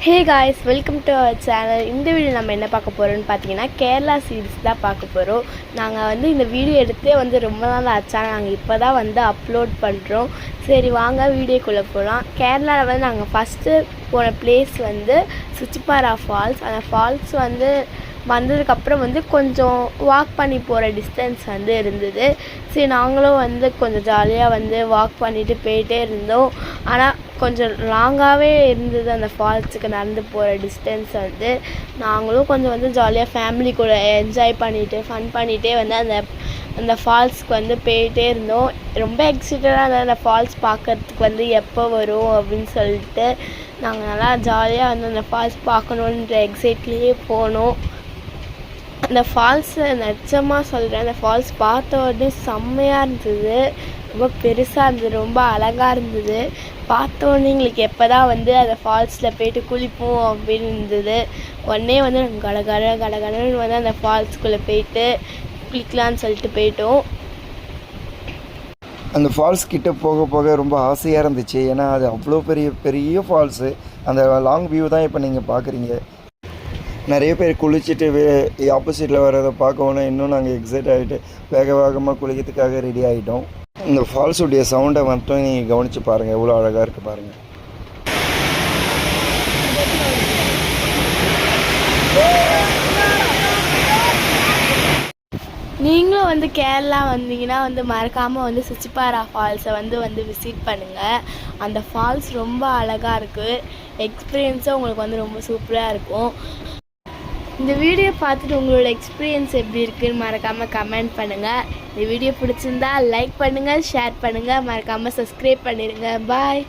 Hey guys, welcome to our channel. இந்த video நம்ம என்ன பார்க்க போகிறோம்னு பார்த்தீங்கன்னா கேரளா சீரீஸ் தான் பார்க்க போகிறோம். நாங்கள் இந்த வீடியோ எடுத்தே ரொம்ப நாள் ஆச்சா, நாங்கள் இப்போ தான் அப்லோட் பண்ணுறோம். சரி வாங்க வீடியோக்குள்ளே போகலாம். கேரளாவில் நாங்கள் ஃபஸ்ட்டு போன பிளேஸ் சுச்சிப்பாரா ஃபால்ஸ். அந்த ஃபால்ஸ் வந்ததுக்கப்புறம் கொஞ்சம் வாக் பண்ணி போகிற டிஸ்டன்ஸ் இருந்தது. சரி நாங்களும் கொஞ்சம் ஜாலியாக வாக் பண்ணிவிட்டு போயிட்டே இருந்தோம். ஆனால் கொஞ்சம் லாங்காகவே இருந்தது அந்த ஃபால்ஸுக்கு நடந்து போகிற டிஸ்டன்ஸ். நாங்களும் கொஞ்சம் ஜாலியாக ஃபேமிலி கூட என்ஜாய் பண்ணிவிட்டு ஃபன் பண்ணிகிட்டே அந்த ஃபால்ஸ்க்கு போயிட்டே இருந்தோம். ரொம்ப எக்ஸைட்டடாக இருந்தது அந்த ஃபால்ஸ் பார்க்குறதுக்கு எப்போ வரும் அப்படின்னு சொல்லிட்டு. நாங்கள் நல்லா ஜாலியாக அந்த ஃபால்ஸ் பார்க்கணுன்ற எக்ஸைட்லேயே போனோம். அந்த ஃபால்ஸை நிஜமாக சொல்கிறேன், அந்த ஃபால்ஸ் பார்த்த உடனே செம்மையாக இருந்தது. ரொம்ப பெருசாக இருந்தது, ரொம்ப அழகாக இருந்தது. பார்த்த உடனே எங்களுக்கு எப்போ தான் அந்த ஃபால்ஸில் போய்ட்டு குளிப்போம் அப்படின்னு இருந்தது. உடனே கடகடன்னு அந்த ஃபால்ஸ்குள்ளே போயிட்டு குளிக்கலான்னு சொல்லிட்டு போயிட்டோம். அந்த ஃபால்ஸ் கிட்டே போக போக ரொம்ப ஆசையாக இருந்துச்சு. ஏன்னா அது அவ்வளோ பெரிய பெரிய ஃபால்ஸு. அந்த லாங் வியூ தான் இப்போ நீங்கள் பார்க்குறீங்க. நிறைய பேர் குளிச்சுட்டு ஆப்போசிட்டில் வர்றதை பார்க்கணும். இன்னும் நாங்கள் எக்ஸைட் ஆகிட்டு வேகமாக குளிக்கிறதுக்காக ரெடி ஆகிட்டோம். இந்த ஃபால்ஸுடைய சவுண்டை மட்டும் நீங்கள் கவனித்து பாருங்கள், எவ்வளோ அழகாக இருக்குது பாருங்கள். நீங்களும் கேரளா வந்தீங்கன்னா மறக்காமல் சுச்சிப்பாரா ஃபால்ஸை விசிட் பண்ணுங்கள். அந்த ஃபால்ஸ் ரொம்ப அழகாக இருக்குது. எக்ஸ்பீரியன்ஸும் உங்களுக்கு ரொம்ப சூப்பராக இருக்கும். இந்த வீடியோ பார்த்துட்டு உங்களோட எக்ஸ்பீரியன்ஸ் எப்படி இருக்குன்னு மறக்காமல் கமெண்ட் பண்ணுங்கள். இந்த வீடியோ பிடிச்சிருந்தா லைக் பண்ணுங்கள், ஷேர் பண்ணுங்கள், மறக்காமல் சப்ஸ்கிரைப் பண்ணிடுங்க. பாய்.